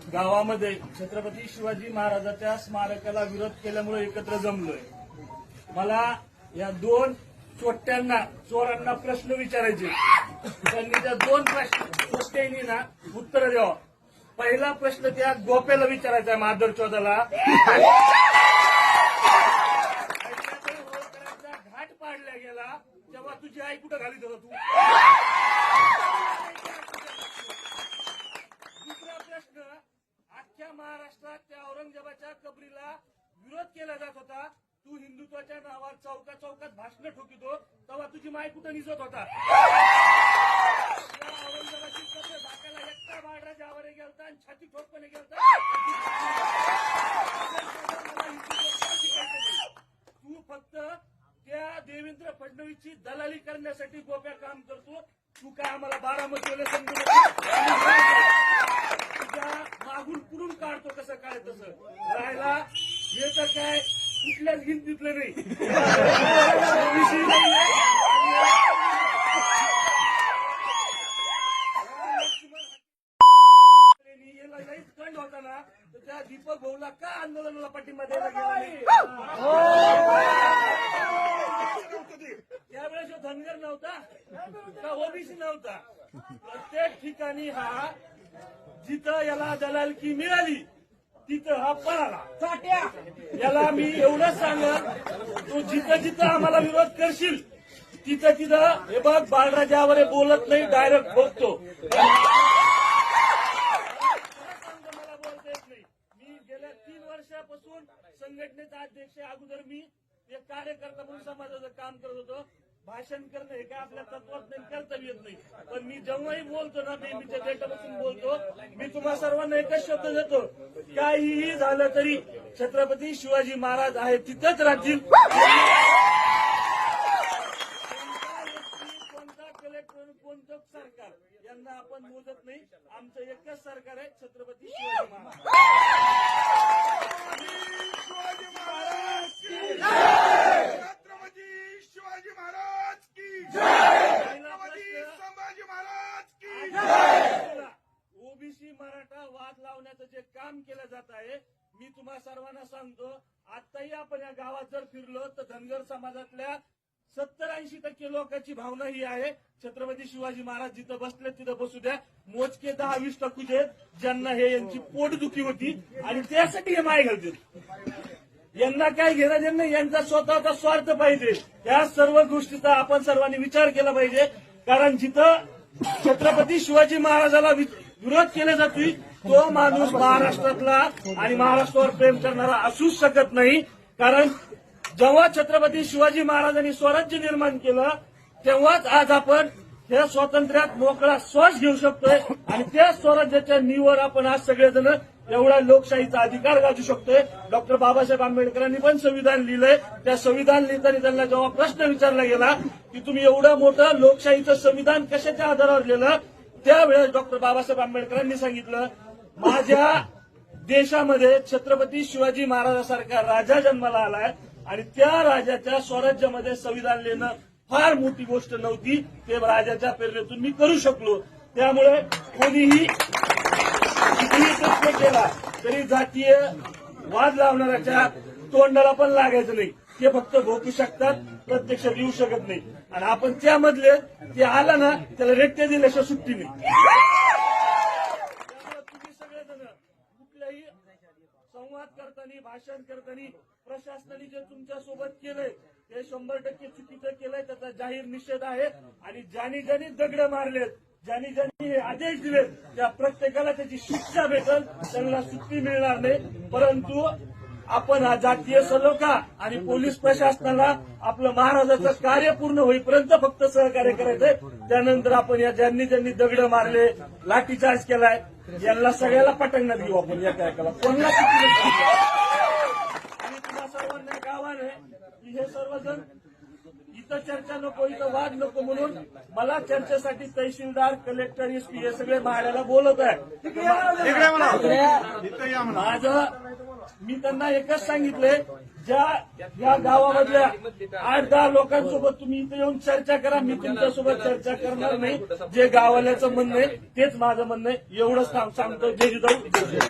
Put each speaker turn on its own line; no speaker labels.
गावामध्ये छत्रपती शिवाजी महाराजांच्या स्मारकाला विरोध केल्यामुळे एकत्र जमलोय। मला या दोन चोरांना प्रश्न विचारायचे। त्यांनी त्या दोन प्रश्नांनी ना उत्तर द्यावं। पहिला प्रश्न त्या गोप्याला विचारायचा आहे, माधर चौदाला। घाट पाडला गेला तेव्हा तुझी आई कुठं घालीत होता तू? दुसरा प्रश्न, अख्ख्या महाराष्ट्रात त्या औरंगजेबाच्या कबरीला विरोध केला जात होता, तू हिंदुत्वाच्या नावात चौकात भाषण ठोकितो तेव्हा तुझी माय कुठं निजत होता? औरंगजेबाची कबर झाकायला एकटा बाळराजावर गेलता आणि छाती ठोकपणे गेलता। तू फक्त त्या देवेंद्र फडणवीसची दलाली करण्यासाठी गोप्या काम करतो। तू काय आम्हाला बारामतीला समजू तुझ्या मागून पुरून काढतो, कसं काय तसं राहायला हे तर काय कुठल्याच गिनतीतलं नाही। कंड होता ना तर त्या दीपक भाऊला का आंदोलनाला पाठिंबा द्यायला गेला नाही? त्यावेळेस धनगर नव्हता का ओबीसी नव्हता? प्रत्येक ठिकाणी हा जिथं याला दलालकी मिळाली तिथं हा पळाला। याला मी एवढंच सांगेन, तू जिथं आम्हाला विरोध करशील तिथं हे बघ, बाळराजावर बोलत नाही, डायरेक्ट बोलतो। मला बोलता येत नाही। मी गेल्या 3 वर्षापासून संघटनेचा अध्यक्ष, अगोदर मी एक कार्यकर्ता म्हणून समाजाचं काम करत होतो। भाषण करणं हे काय आपल्या तत्वात नाही, कर्तव्य येत नाही। पण मी जेव्हाही बोलतो ना, नेहमीच्या डेटापासून बोलतो, मी तुम्हा सर्वांना एकच शब्द देतो, काहीही झालं तरी छत्रपती शिवाजी महाराज आहे तिथंच राहतील। कोणता कलेक्टर, कोणतं सरकार यांना आपण मोजत नाही। आमचं एकच सरकार आहे, छत्रपती शिवाजी महाराज।
शिवाजी महाराज की संभाजी महाराज की।
ओबीसी मराठा वाद लावण्याचं जे काम केलं जात आहे, मी तुम्हा सर्वांना सांगतो, आताही आपण या गावात जर फिरलो तर धनगर समाजातल्या 70-80% लोकांची भावना ही आहे, छत्रपती शिवाजी महाराज जिथं बसले तिथं बसू द्या। मोजके 10-20% आहेत ज्यांना हे यांची पोटदुखी होती आणि त्यासाठी हे माय घालतील। यांना काय घेणं देणं नाही, यांचा स्वतःचा स्वार्थ पाहिजे। या सर्व गोष्टीचा आपण सर्वांनी विचार केला पाहिजे, कारण जिथं छत्रपती शिवाजी महाराजाला विरोध केला जातोय तो माणूस महाराष्ट्रातला आणि महाराष्ट्रावर प्रेम करणारा असूच शकत नाही। कारण जेव्हा छत्रपती शिवाजी महाराजांनी स्वराज्य निर्माण केलं तेव्हाच आज आपण या स्वातंत्र्यात मोकळा श्वास घेऊ शकतोय आणि त्या स्वराज्याच्या नीवर आपण आज सगळेजण एवढा लोकशाहीचा अधिकार गाजू शकतोय। डॉक्टर बाबासाहेब आंबेडकरांनी पण संविधान लिहिलंय। त्या संविधान लिहिताना त्यांना जेव्हा प्रश्न विचारला गेला की तुम्ही एवढं मोठं लोकशाहीचं संविधान कशाच्या आधारावर लिहिलं, त्यावेळेस डॉक्टर बाबासाहेब आंबेडकरांनी सांगितलं, माझ्या देशामध्ये छत्रपती शिवाजी महाराजांसारखा राजा जन्माला आलाय आणि त्या राजाच्या स्वराज्यामध्ये संविधान लिहिणं फार मोठी गोष्ट नव्हती, ते राजाच्या प्रेरणेतून मी करू शकलो। त्यामुळे कोणीही कितीही प्रश्न केला तरी जातीय वाद लावणाऱ्याच्या तोंडाला पण लागायचं नाही। ते फक्त भोगू शकतात, प्रत्यक्ष येऊ शकत नाही। आणि आपण त्यामधले ते आला ना त्याला रेट्टे दिल्याशिवाय सुट्टी नाही। त्यामुळे तुम्ही सगळेजण कुठल्याही संवाद करताना, भाषण करताना प्रशासनाने जे तुमच्या सोबत केलंय ते 100% चुकीचं केलंय, त्याचा जाहीर निषेध आहे। आणि ज्यांनी दगड मारलेत, ज्यांनी हे आदेश दिलेत, त्या प्रत्येकाला त्याची शिक्षा भेटेल, त्यांना सुट्टी मिळणार नाही। परंतु आपण हा जातीय सलोखा आणि पोलीस प्रशासनाला आपलं महाराजाचं कार्य पूर्ण होईपर्यंत फक्त सहकार्य करायचंय। त्यानंतर आपण या ज्यांनी दगड मारले, लाठीचार्ज केलाय, यांना सगळ्याला पटंगणात घेऊ आपण, एका कोणाला आणि तुम्हा सर्वांना गावाने की हे सर्वजण इथं चर्चा नको, इथं वाद नको म्हणून मला चर्चेसाठी तहसीलदार, कलेक्टर, एसपी हे सगळे माड्याला बोलत आहे। माझं मी त्यांना एकच सांगितलंय, या गावामधल्या 8-10 लोकांसोबत तुम्ही इथे येऊन चर्चा करा, मी तुमच्यासोबत चर्चा करणार नाही। जे गावाल्याचं म्हणणं आहे तेच माझं म्हणणं आहे, एवढंच सांगतो। जय जिजाऊ।